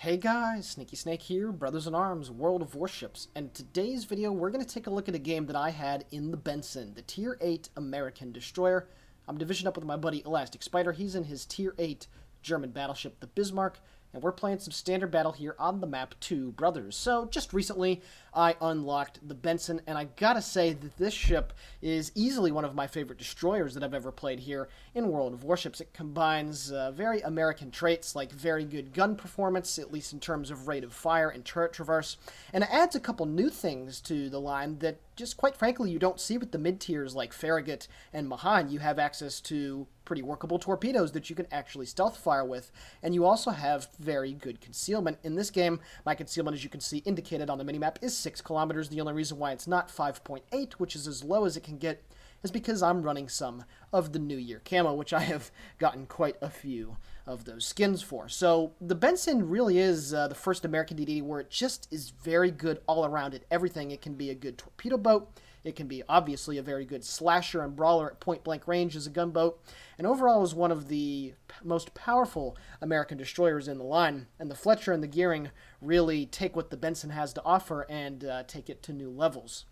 Hey guys, TheSneakySnake here, brothers in arms, World of Warships, and in today's video we're going to take a look at a game that I had in the Benson, the Tier 8 American destroyer. I'm division up with my buddy ElasticSpyder. He's in his Tier 8 German battleship, the Bismarck, and we're playing some standard battle here on the map Two Brothers. So just recently I unlocked the Benson, and I gotta say that this ship is easily one of my favorite destroyers that I've ever played here in World of Warships. It combines very American traits like very good gun performance, at least in terms of rate of fire and turret traverse, and it adds a couple new things to the line that just quite frankly you don't see with the mid-tiers like Farragut and Mahan. You have access to pretty workable torpedoes that you can actually stealth fire with, and you also have very good concealment. In this game, my concealment, as you can see indicated on the minimap, is 6 kilometers. The only reason why it's not 5.8, which is as low as it can get, is because I'm running some of the New Year camo, which I have gotten quite a few of those skins for. So the Benson really is the first American DD where it just is very good all around at everything. It can be a good torpedo boat. It can be obviously a very good slasher and brawler at point-blank range as a gunboat, and overall is one of the most powerful American destroyers in the line, and the Fletcher and the Gearing really take what the Benson has to offer and take it to new levels.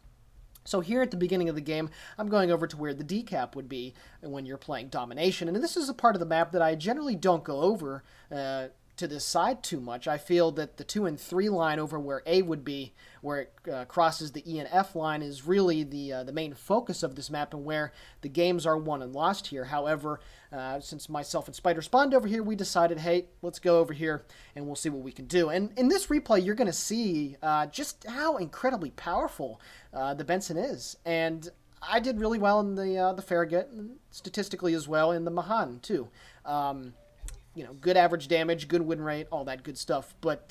So here at the beginning of the game, I'm going over to where the decap would be when you're playing domination, and this is a part of the map that I generally don't go over to this side too much. I feel that the 2 and 3 line over where A would be, where it crosses the E and F line, is really the main focus of this map and where the games are won and lost here. However, since myself and Spider spawned over here, we decided, hey, let's go over here and we'll see what we can do. And in this replay, you're going to see just how incredibly powerful the Benson is. And I did really well in the Farragut, and statistically as well in the Mahan too. You know, good average damage, good win rate, all that good stuff. But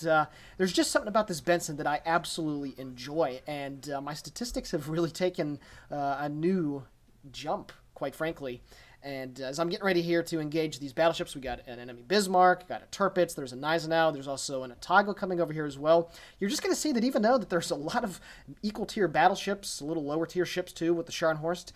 there's just something about this Benson that I absolutely enjoy, and my statistics have really taken a new jump, quite frankly. And as I'm getting ready here to engage these battleships, we got an enemy Bismarck, got a Tirpitz, there's a Gneisenau, there's also an Otago coming over here as well. You're just going to see that even though that there's a lot of equal tier battleships, a little lower tier ships too with the Scharnhorst,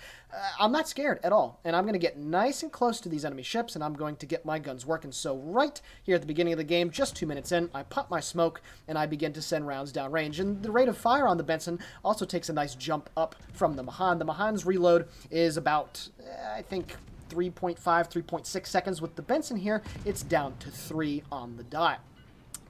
I'm not scared at all. And I'm going to get nice and close to these enemy ships, and I'm going to get my guns working. So right here at the beginning of the game, just 2 minutes in, I pop my smoke, and I begin to send rounds downrange. And the rate of fire on the Benson also takes a nice jump up from the Mahan. The Mahan's reload is about, I think, 3.5, 3.6 seconds. With the Benson here, it's down to 3 on the dot.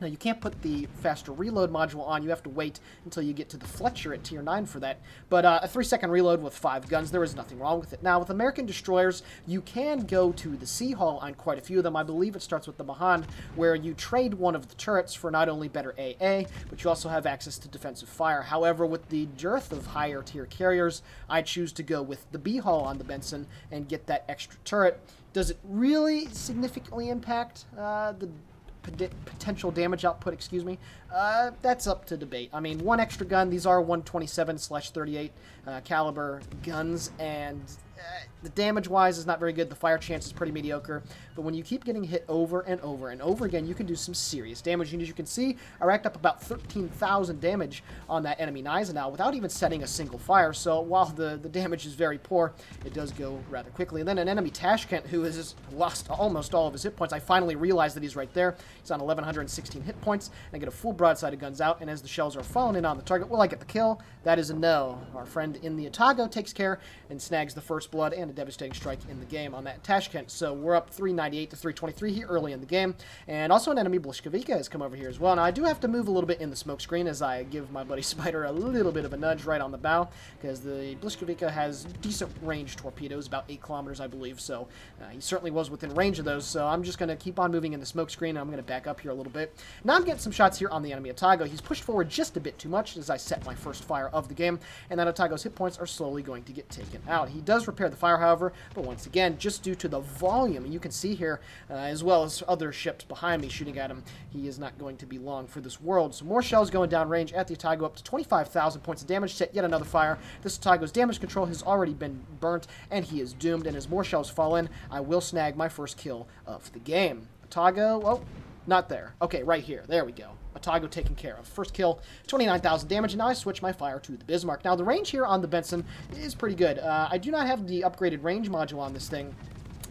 Now, you can't put the faster reload module on. You have to wait until you get to the Fletcher at Tier 9 for that. But a 3-second reload with 5 guns, there is nothing wrong with it. Now, with American destroyers, you can go to the Sea Hull on quite a few of them. I believe it starts with the Mahan, where you trade one of the turrets for not only better AA, but you also have access to defensive fire. However, with the dearth of higher tier carriers, I choose to go with the B Hull on the Benson and get that extra turret. Does it really significantly impact the potential damage output, excuse me? That's up to debate. I mean, one extra gun, these are 127/38 caliber guns, and the damage-wise is not very good. The fire chance is pretty mediocre, but when you keep getting hit over and over and over again, you can do some serious damage. And as you can see, I racked up about 13,000 damage on that enemy Gneisenau without even setting a single fire, so while the damage is very poor, it does go rather quickly. And then an enemy Tashkent who has lost almost all of his hit points. I finally realized that he's right there. He's on 1,116 hit points, and I get a full broadside of guns out, and as the shells are falling in on the target, will I get the kill? That is a no. Our friend in the Otago takes care and snags the first blood and a devastating strike in the game on that Tashkent. So we're up 398 to 323 here early in the game. And also an enemy Blishkevika has come over here as well. Now I do have to move a little bit in the smoke screen as I give my buddy Spider a little bit of a nudge right on the bow, because the Blishkevika has decent range torpedoes, about 8 kilometers I believe, so he certainly was within range of those. So I'm just going to keep on moving in the smoke screen. I'm going to back up here a little bit. Now I'm getting some shots here on the enemy Otago. He's pushed forward just a bit too much as I set my first fire of the game, and that Otago's hit points are slowly going to get taken out. He does repair the fire, however, but once again, just due to the volume, you can see here, as well as other ships behind me shooting at him, he is not going to be long for this world. So more shells going down range at the Otago, up to 25,000 points of damage, set yet another fire. This Otago's damage control has already been burnt, and he is doomed, and as more shells fall in, I will snag my first kill of the game. Otago, oh, not there. Okay, right here. There we go. Otago taken care of. First kill, 29,000 damage, and now I switch my fire to the Bismarck. Now, the range here on the Benson is pretty good. I do not have the upgraded range module on this thing,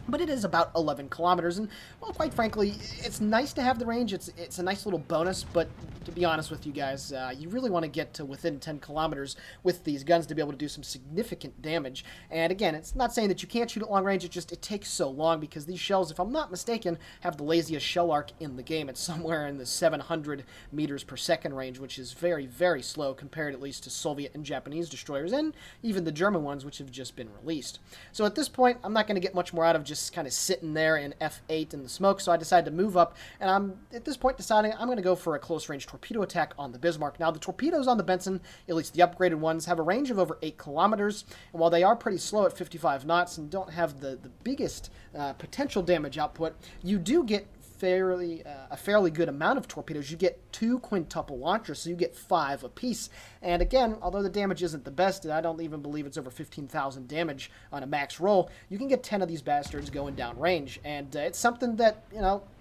but it is about 11 kilometers, and, well, quite frankly, it's nice to have the range. It's a nice little bonus, but to be honest with you guys, you really want to get to within 10 kilometers with these guns to be able to do some significant damage. And again, it's not saying that you can't shoot at long range, it takes so long, because these shells, if I'm not mistaken, have the laziest shell arc in the game. It's somewhere in the 700 meters per second range, which is very, very slow compared at least to Soviet and Japanese destroyers, and even the German ones, which have just been released. So at this point, I'm not going to get much more out of just kind of sitting there in F8 in the smoke, so I decided to move up, and I'm at this point deciding I'm going to go for a close-range torpedo attack on the Bismarck. Now, the torpedoes on the Benson, at least the upgraded ones, have a range of over 8 kilometers, and while they are pretty slow at 55 knots and don't have the biggest potential damage output, you do get a fairly good amount of torpedoes. You get 2 quintuple launchers, so you get 5 apiece. And again, although the damage isn't the best, and I don't even believe it's over 15,000 damage on a max roll, you can get 10 of these bastards going down range. And it's something that,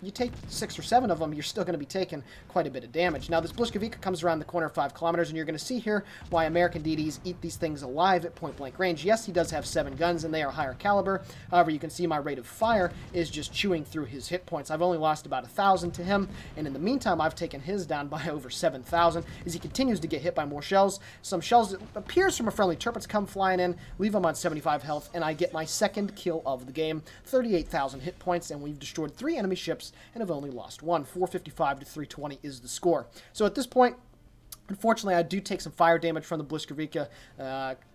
you take 6 or 7 of them, you're still going to be taking quite a bit of damage. Now, this Bliskavika comes around the corner 5 kilometers, and you're going to see here why American DDs eat these things alive at point-blank range. Yes, he does have 7 guns, and they are higher caliber. However, you can see my rate of fire is just chewing through his hit points. I've only lost about 1,000 to him, and in the meantime, I've taken his down by over 7,000 as he continues to get hit by more shells. Some shells that appears from a friendly turrets come flying in, leave him on 75 health, and I get my second kill of the game, 38,000 hit points, and we've destroyed 3 enemy ships and have only lost 1. 455 to 320 is the score. So at this point, unfortunately, I do take some fire damage from the Bliskavika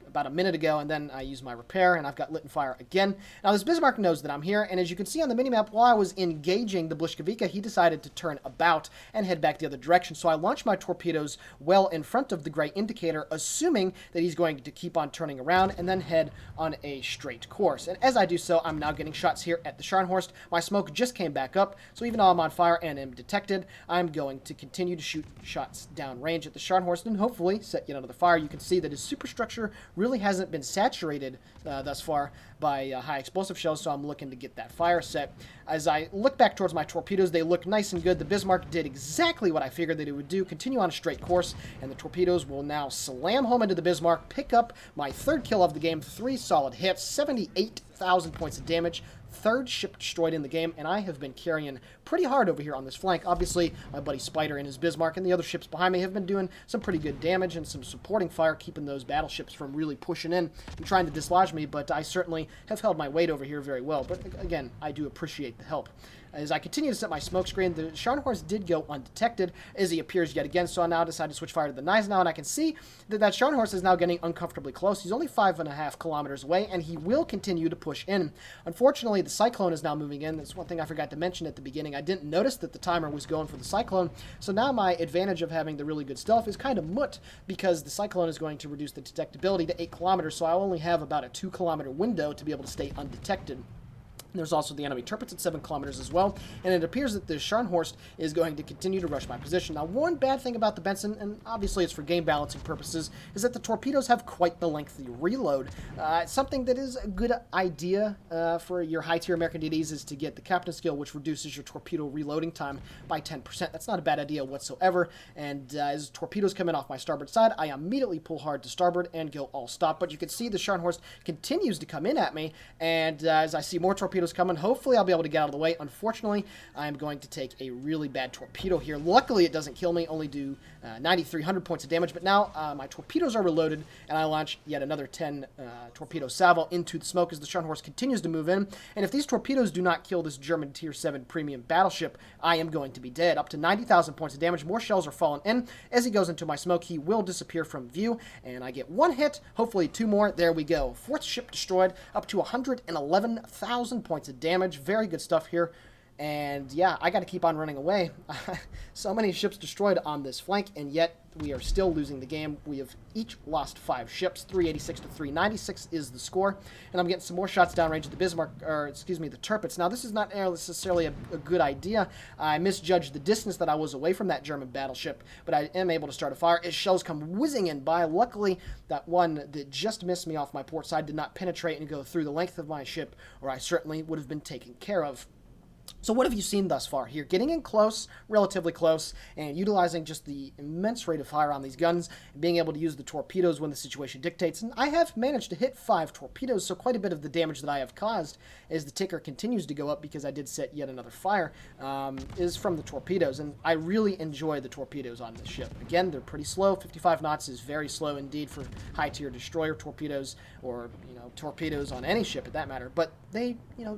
about a minute ago, and then I use my repair, and I've got lit and fire again. Now, this Bismarck knows that I'm here, and as you can see on the minimap, while I was engaging the Bliskavika, he decided to turn about and head back the other direction, so I launched my torpedoes well in front of the gray indicator, assuming that he's going to keep on turning around and then head on a straight course. And as I do so, I'm now getting shots here at the Scharnhorst. My smoke just came back up, so even though I'm on fire and am detected, I'm going to continue to shoot shots downrange at the Scharnhorst and hopefully set yet another fire. You can see that his superstructure really hasn't been saturated thus far by high explosive shells, so I'm looking to get that fire set. As I look back towards my torpedoes, they look nice and good. The Bismarck did exactly what I figured that it would do, continue on a straight course, and the torpedoes will now slam home into the Bismarck, pick up my 3rd kill of the game, 3 solid hits, 78,000 points of damage, 3rd ship destroyed in the game, and I have been carrying pretty hard over here on this flank. Obviously, my buddy Spider and his Bismarck and the other ships behind me have been doing some pretty good damage and some supporting fire, keeping those battleships from really pushing in and trying to dislodge me, but I certainly have held my weight over here very well. But again, I do appreciate the help. As I continue to set my smoke screen, the Scharnhorst did go undetected as he appears yet again, so I now decide to switch fire to the knives now, and I can see that that Scharnhorst is now getting uncomfortably close. He's only 5.5 kilometers away, and he will continue to push in. Unfortunately, the Cyclone is now moving in. That's one thing I forgot to mention at the beginning. I didn't notice that the timer was going for the Cyclone, so now my advantage of having the really good stealth is kind of moot, because the Cyclone is going to reduce the detectability to 8 kilometers, so I only have about a 2-kilometer window to be able to stay undetected. There's also the enemy turrets at 7 kilometers as well, and it appears that the Scharnhorst is going to continue to rush my position. Now, one bad thing about the Benson, and obviously it's for game balancing purposes, is that the torpedoes have quite the lengthy reload. Something that is a good idea for your high-tier American DDs is to get the Captain skill, which reduces your torpedo reloading time by 10%. That's not a bad idea whatsoever, and as torpedoes come in off my starboard side, I immediately pull hard to starboard and go all stop. But you can see the Scharnhorst continues to come in at me, and as I see more torpedoes coming, hopefully I'll be able to get out of the way. Unfortunately, I'm going to take a really bad torpedo here. Luckily, it doesn't kill me, only do 9,300 points of damage, but now my torpedoes are reloaded, and I launch yet another 10 torpedo salvo into the smoke as the Scharnhorst continues to move in, and if these torpedoes do not kill this German Tier 7 premium battleship, I am going to be dead. Up to 90,000 points of damage, more shells are falling in. As he goes into my smoke, he will disappear from view, and I get 1 hit, hopefully 2 more. There we go. 4th ship destroyed, up to 111,000 points of damage. Very good stuff here. And yeah, I got to keep on running away. So many ships destroyed on this flank, and yet we are still losing the game. We have each lost 5 ships. 386 to 396 is the score. And I'm getting some more shots downrange at the Bismarck, or excuse me, the Tirpitz. Now, this is not necessarily a good idea. I misjudged the distance that I was away from that German battleship, but I am able to start a fire as shells come whizzing in by. Luckily, that one that just missed me off my port side did not penetrate and go through the length of my ship, or I certainly would have been taken care of. So what have you seen thus far here? Getting in close, relatively close, and utilizing just the immense rate of fire on these guns, and being able to use the torpedoes when the situation dictates. And I have managed to hit 5 torpedoes, so quite a bit of the damage that I have caused as the ticker continues to go up, because I did set yet another fire, is from the torpedoes. And I really enjoy the torpedoes on this ship. Again, they're pretty slow. 55 knots is very slow indeed for high-tier destroyer torpedoes, or, torpedoes on any ship, at that matter. But they,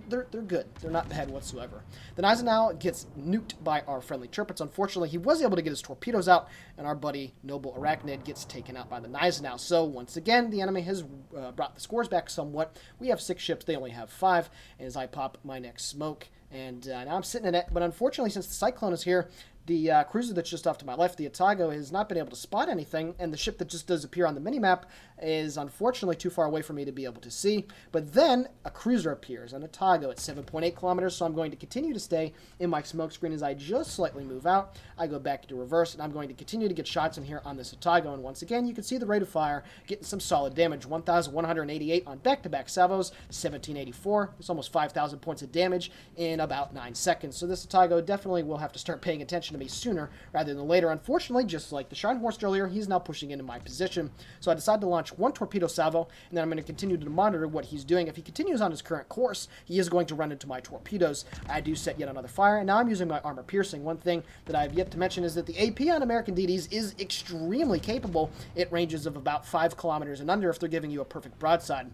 they're good. They're not bad whatsoever. The Gneisenau gets nuked by our friendly Tirpitz. Unfortunately, he was able to get his torpedoes out, and our buddy Noble Arachnid gets taken out by the Gneisenau. So, once again, the enemy has brought the scores back somewhat. We have 6 ships, they only have 5, as I pop my next smoke. And now I'm sitting in it, but unfortunately, since the Cyclone is here, the cruiser that's just off to my left, the Otago, has not been able to spot anything, and the ship that just does appear on the minimap is unfortunately too far away for me to be able to see. But then a cruiser appears, an Otago, at 7.8 kilometers, so I'm going to continue to stay in my smoke screen as I just slightly move out. I go back into reverse, and I'm going to continue to get shots in here on this Otago, and once again, you can see the rate of fire getting some solid damage. 1,188 on back-to-back salvos, 1,784. It's almost 5,000 points of damage in about 9 seconds. So this Otago definitely will have to start paying attention to me sooner rather than later. Unfortunately, just like the Scharnhorst earlier, he's now pushing into my position. So I decided to launch 1 torpedo salvo, and then I'm going to continue to monitor what he's doing. If he continues on his current course, he is going to run into my torpedoes. I do set yet another fire, and now I'm using my armor piercing. One thing that I have yet to mention is that the AP on American DDs is extremely capable. It ranges of about 5 kilometers and under if they're giving you a perfect broadside.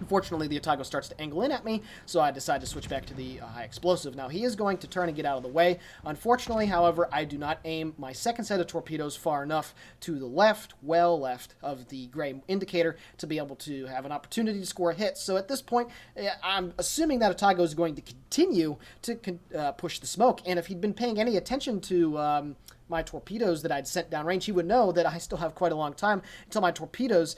Unfortunately, the Otago starts to angle in at me, so I decide to switch back to the high explosive. Now, he is going to turn and get out of the way. Unfortunately, however, I do not aim my second set of torpedoes far enough to the left, well left of the gray indicator, to be able to have an opportunity to score a hit. So at this point, I'm assuming that Otago is going to continue to push the smoke, and if he'd been paying any attention to my torpedoes that I'd sent downrange, he would know that I still have quite a long time until my torpedoes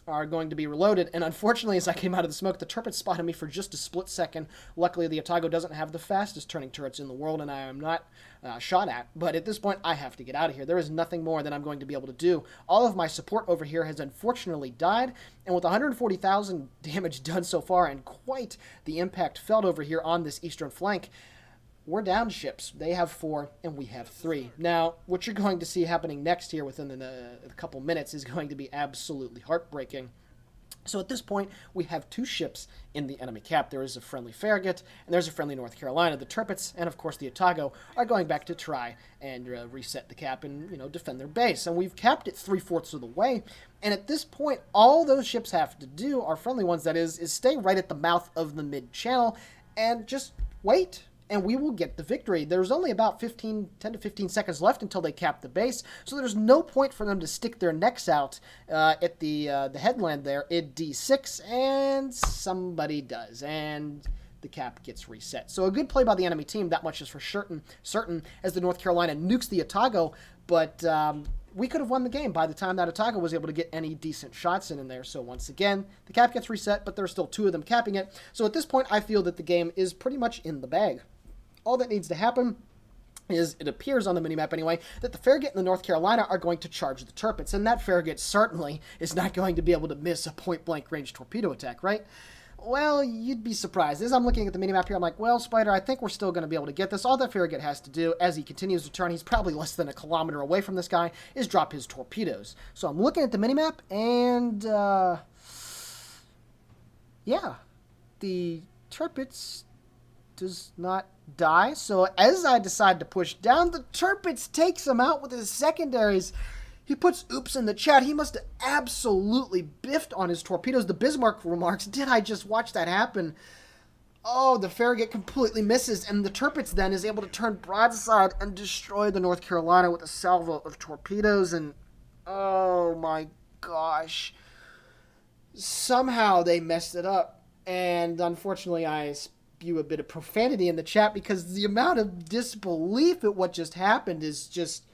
are going to be reloaded. And unfortunately, as I came out of the smoke, the Tirpitz spotted me for just a split second. Luckily, the Otago doesn't have the fastest turning turrets in the world, and I am not shot at. But at this point, I have to get out of here. There is nothing more that I'm going to be able to do. All of my support over here has unfortunately died, and with 140,000 damage done so far, and quite the impact felt over here on this eastern flank, we're down ships. They have 4, and we have 3. Now, what you're going to see happening next here within a couple minutes is going to be absolutely heartbreaking. So at this point, we have 2 ships in the enemy cap. There is a friendly Farragut, and there's a friendly North Carolina. The Tirpitz and, of course, the Otago are going back to try and reset the cap and, defend their base. And we've capped it 3/4 of the way. And at this point, all those ships have to do, our friendly ones that is stay right at the mouth of the mid-channel and just wait, and we will get the victory. There's only about 10 to 15 seconds left until they cap the base, so there's no point for them to stick their necks out at the headland there at D6, and somebody does, and the cap gets reset. So a good play by the enemy team, that much is for certain, as the North Carolina nukes the Otago, but we could have won the game by the time that Otago was able to get any decent shots in there. So once again, the cap gets reset, but there are still 2 of them capping it. So at this point, I feel that the game is pretty much in the bag. All that needs to happen is, it appears on the minimap anyway, that the Farragut and the North Carolina are going to charge the Tirpitz, and that Farragut certainly is not going to be able to miss a point-blank range torpedo attack, right? Well, you'd be surprised. As I'm looking at the minimap here, I'm like, well, Spider, I think we're still going to be able to get this. All that Farragut has to do, as he continues to turn, he's probably less than a kilometer away from this guy, is drop his torpedoes. So I'm looking at the minimap, and, yeah, the Tirpitz does not die. So as I decide to push down, the Tirpitz takes him out with his secondaries. He puts oops in the chat. He must have absolutely biffed on his torpedoes. The Bismarck remarks, did I just watch that happen? Oh, the Farragut completely misses, and the Tirpitz then is able to turn broadside and destroy the North Carolina with a salvo of torpedoes, and oh my gosh. Somehow they messed it up, and unfortunately I spew a bit of profanity in the chat because the amount of disbelief at what just happened is just...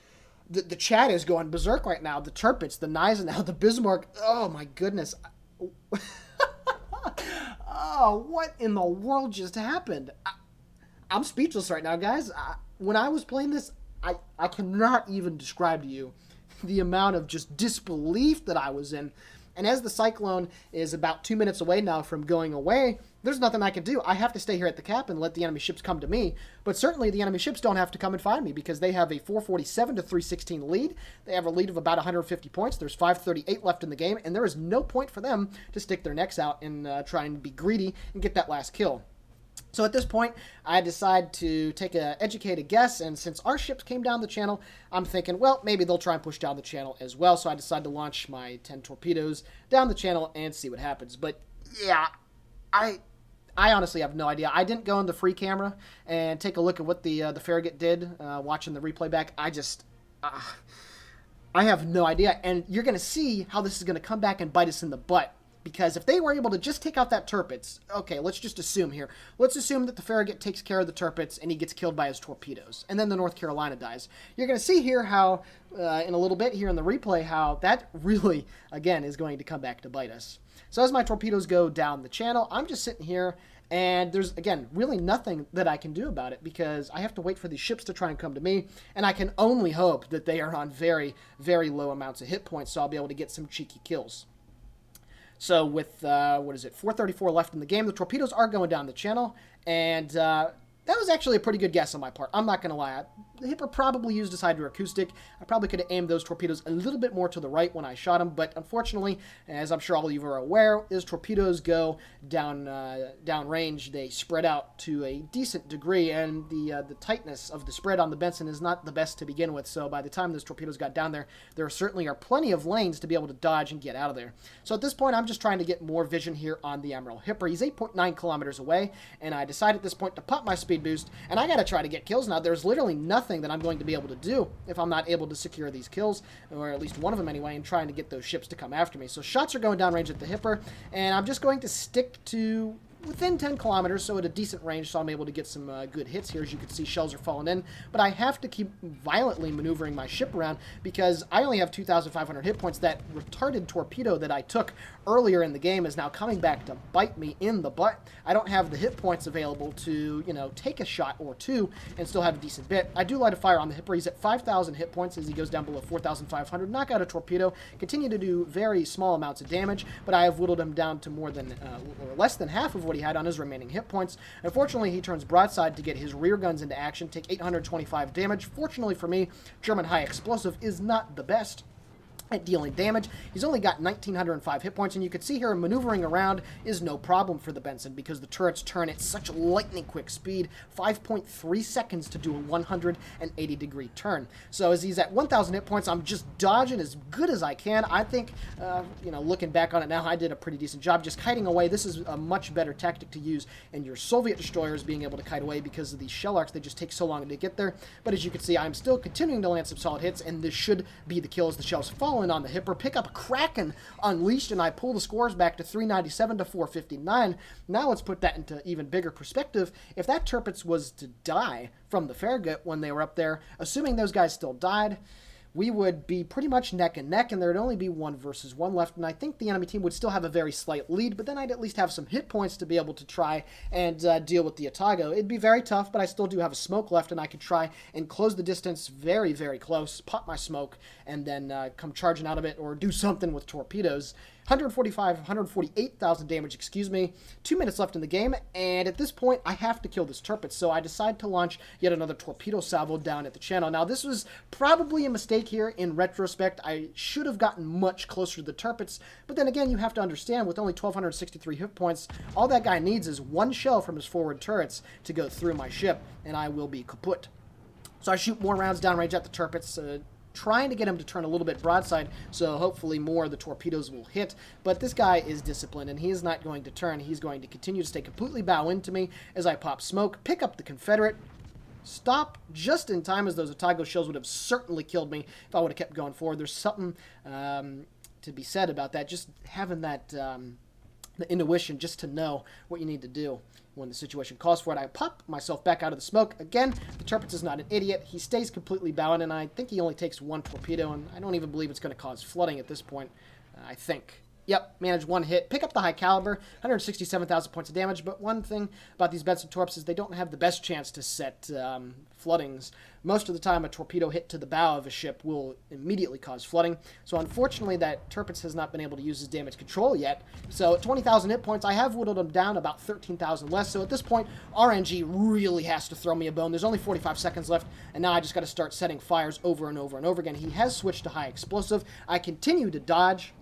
The chat is going berserk right now. The Tirpitz, the Gneisenau, the Bismarck. Oh, my goodness. Oh, what in the world just happened? I'm speechless right now, guys. When I was playing this, I cannot even describe to you the amount of just disbelief that I was in. And as the Cyclone is about 2 minutes away now from going away, there's nothing I can do. I have to stay here at the cap and let the enemy ships come to me. But certainly the enemy ships don't have to come and find me because they have a 447 to 316 lead. They have a lead of about 150 points. There's 538 left in the game, and there is no point for them to stick their necks out and try and be greedy and get that last kill. So at this point, I decide to take an educated guess, and since our ships came down the channel, I'm thinking, well, maybe they'll try and push down the channel as well. So I decide to launch my 10 torpedoes down the channel and see what happens. But yeah, I honestly have no idea. I didn't go in the free camera and take a look at what the Farragut did, watching the replay back. I have no idea, and you're going to see how this is going to come back and bite us in the butt. Because if they were able to just take out that Tirpitz, okay, let's just assume here. Let's assume that the Farragut takes care of the Tirpitz and he gets killed by his torpedoes. And then the North Carolina dies. You're going to see here how, in a little bit here in the replay, how that really, again, is going to come back to bite us. So as my torpedoes go down the channel, I'm just sitting here, and there's, again, really nothing that I can do about it because I have to wait for these ships to try and come to me, and I can only hope that they are on very, very low amounts of hit points so I'll be able to get some cheeky kills. So with, 434 left in the game, the torpedoes are going down the channel, and that was actually a pretty good guess on my part. I'm not going to lie. The Hipper probably used his hydroacoustic. I probably could have aimed those torpedoes a little bit more to the right when I shot them, but unfortunately, as I'm sure all of you are aware, as torpedoes go down range, they spread out to a decent degree, and the tightness of the spread on the Benson is not the best to begin with, so by the time those torpedoes got down there certainly are plenty of lanes to be able to dodge and get out of there. So at this point, I'm just trying to get more vision here on the Emerald Hipper. He's 8.9 kilometers away, and I decide at this point to pop my speed boost, and I got to try to get kills now. There's literally nothing that I'm going to be able to do if I'm not able to secure these kills, or at least one of them anyway, and trying to get those ships to come after me. So shots are going downrange at the Hipper, and I'm just going to stick to within 10 kilometers, so at a decent range, so I'm able to get some good hits here. As you can see, shells are falling in, but I have to keep violently maneuvering my ship around because I only have 2,500 hit points. That retarded torpedo that I took earlier in the game is now coming back to bite me in the butt. I don't have the hit points available to, take a shot or two and still have a decent bit. I do light a fire on the Hipper. He's at 5,000 hit points as he goes down below 4,500. Knock out a torpedo, continue to do very small amounts of damage, but I have whittled him down to more than, or less than half of what he had on his remaining hit points. Unfortunately, he turns broadside to get his rear guns into action, take 825 damage. Fortunately for me, German high explosive is not the best at dealing damage. He's only got 1,905 hit points, and you can see here maneuvering around is no problem for the Benson because the turrets turn at such lightning quick speed, 5.3 seconds to do a 180 degree turn. So as he's at 1,000 hit points, I'm just dodging as good as I can. I think, looking back on it now, I did a pretty decent job just kiting away. This is a much better tactic to use in your Soviet destroyers, being able to kite away because of these shell arcs. They just take so long to get there. But as you can see, I'm still continuing to land some solid hits, and this should be the kill as the shells fall in on the Hipper, pick up Kraken Unleashed, and I pull the scores back to 397 to 459. Now let's put that into even bigger perspective. If that Tirpitz was to die from the Farragut when they were up there, assuming those guys still died, we would be pretty much neck and neck, and there'd only be 1 versus 1 left, and I think the enemy team would still have a very slight lead, but then I'd at least have some hit points to be able to try and deal with the Otago. It'd be very tough, but I still do have a smoke left, and I could try and close the distance very, very close, pop my smoke, and then come charging out of it, or do something with torpedoes. 148,000 damage, excuse me. 2 minutes left in the game, and at this point, I have to kill this Tirpitz, so I decide to launch yet another torpedo salvo down at the channel. Now, this was probably a mistake here in retrospect. I should have gotten much closer to the Tirpitz, but then again, you have to understand, with only 1,263 hit points, all that guy needs is 1 shell from his forward turrets to go through my ship, and I will be kaput. So I shoot more rounds downrange at the Tirpitz, trying to get him to turn a little bit broadside, so hopefully more of the torpedoes will hit. But this guy is disciplined, and he is not going to turn. He's going to continue to stay completely bow into me as I pop smoke, pick up the Confederate, stop just in time as those Otago shells would have certainly killed me if I would have kept going forward. There's something to be said about that, just having that the intuition just to know what you need to do when the situation calls for it. I pop myself back out of the smoke. Again, the Tirpitz is not an idiot. He stays completely bowing, and I think he only takes 1 torpedo, and I don't even believe it's going to cause flooding at this point, I think. Yep, manage one hit, pick up the high caliber, 167,000 points of damage, but one thing about these Benson torps is they don't have the best chance to set floodings. Most of the time, a torpedo hit to the bow of a ship will immediately cause flooding, so unfortunately that Tirpitz has not been able to use his damage control yet. So at 20,000 hit points, I have whittled him down about 13,000 less, so at this point, RNG really has to throw me a bone. There's only 45 seconds left, and now I just got to start setting fires over and over and over again. He has switched to high explosive. I continue to dodge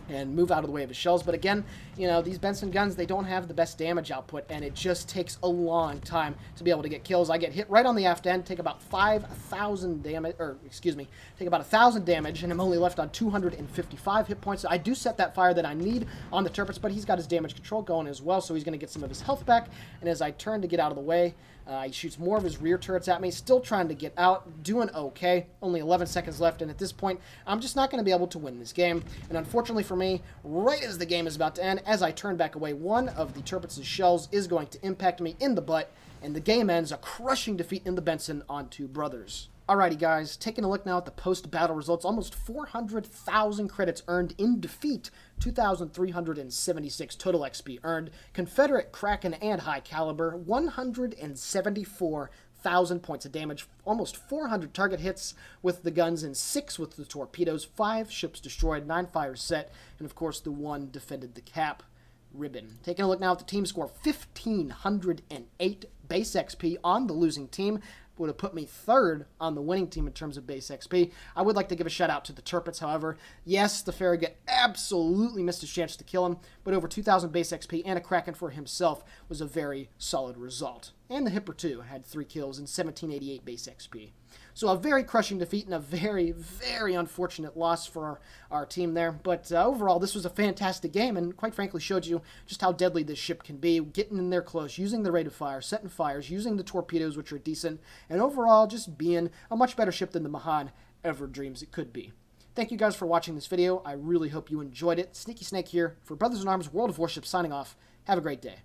and move out of the way of his shells. But again, you know, these Benson guns, they don't have the best damage output, and it just takes a long time to be able to get kills. I get hit right on the aft end, take about 5,000 damage, or excuse me, take about 1,000 damage, and I'm only left on 255 hit points. I do set that fire that I need on the Tirpitz, but he's got his damage control going as well, so he's going to get some of his health back. And as I turn to get out of the way, he shoots more of his rear turrets at me, still trying to get out, doing okay. Only 11 seconds left, and at this point, I'm just not going to be able to win this game. And unfortunately for me, right as the game is about to end, as I turn back away, one of the Tirpitz's shells is going to impact me in the butt, and the game ends a crushing defeat in the Benson on two brothers. Alrighty guys, taking a look now at the post-battle results, almost 400,000 credits earned in defeat, 2,376 total XP earned, Confederate Kraken and High Caliber, 174,000 points of damage, almost 400 target hits with the guns and 6 with the torpedoes, 5 ships destroyed, 9 fires set, and of course the 1 defended the cap ribbon. Taking a look now at the team score, 1,508 base XP on the losing team. Would have put me third on the winning team in terms of base XP. I would like to give a shout out to the Tirpitz, however. Yes, the Farragut absolutely missed his chance to kill him, but over 2,000 base XP and a Kraken for himself was a very solid result. And the Hipper, too, had 3 kills and 1,788 base XP. So a very crushing defeat and a very, very unfortunate loss for our team there. But overall, this was a fantastic game and quite frankly showed you just how deadly this ship can be. Getting in there close, using the rate of fire, setting fires, using the torpedoes, which are decent, and overall just being a much better ship than the Mahan ever dreams it could be. Thank you guys for watching this video. I really hope you enjoyed it. Sneaky Snake here for Brothers in Arms World of Warships signing off. Have a great day.